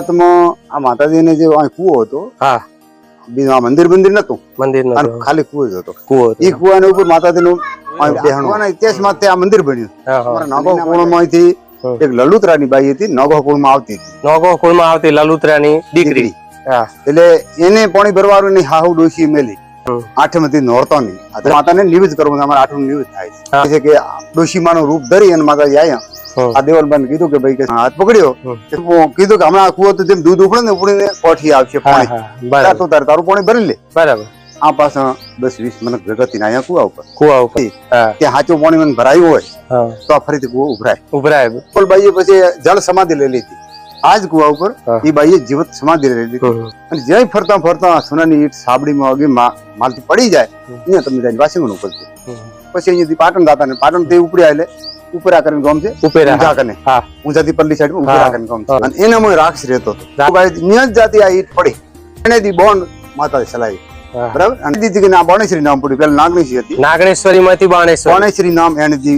શરૂઆતમાં આ માતાજીને જે કૂવો હતો, હા, બીજું આ મંદિર બંદિર નતું, મંદિર અને ખાલી કૂવો જ હતો. કૂવો એ કૂવાની ઉપર માતાજીનું ઇતિહાસમાં આ મંદિર બન્યું. અમારા નાગો કુળમાંથી એક લલુતરાની બાઈ હતી, નાગો કુળમાં આવતી હતી, નાગો કુળમાં આવતી લલુતરાની દીકરી. એટલે એને પાણી ભરવાનું નહીં, હાહુ ડોશી મેલી આઠમથી નોરતો નહીં. માતાને નિવેદ કરવું, અમારે આઠમ નિવેદ થાય છે કે ડોશી માનું રૂપ ધરી અને માતાજી આયા. આ દેવલબાને કીધું કે ભાઈ હાથ પકડ્યો, કીધું કે હમણાં કૂવો તો જેમ દૂધ ઉકળે ને ઉપડીને કોઠી આવશે પાણી, તો તારું પાણી ભરી લે. બરાબર. આ પાછા 10-20 મિનિટ ભેગા થઈને અહીંયા કૂવા ઉપર ત્યાં સાચું પાણી મને ભરાયું હોય તો આ ફરીથી કૂવો ઉભરાય. બાઈએ પછી જળ સમાધિ લઈ લીધી. આ જ કૂવા ઉપર એ બાઈએ જીવત સમાધિ લઈ લીધી. અને જય ફરતા ફરતા સોનાની ઈટ સાબડીમાં વગી માલથી પડી જાય, અહીંયા તમે જાય વાસીમાં ઉપરથી. પછી અહીંયાથી પાટણ દાતા ને પાટણ થી ઉપડી આવેલે ઉપરા કરીને ગામ છે, ઊંઝા કરીને ઊંઝાથી પલ્લી સાઈડ ઉપરા કરીને ગામ છે. અને એનામાં રાક્ષસ રહેતો હતો. જાતિ આ ઈટ પડી એને દી બોન્ડ માતાજી ચલાવી. બરાબર. અને દીધી કે ના બાણેશ્વરી નામ પડ્યું. પેલા નાગણેશ્વરી હતી, નાગણેશ્વરી માંથી બાણેશ્વરી નામ એને દી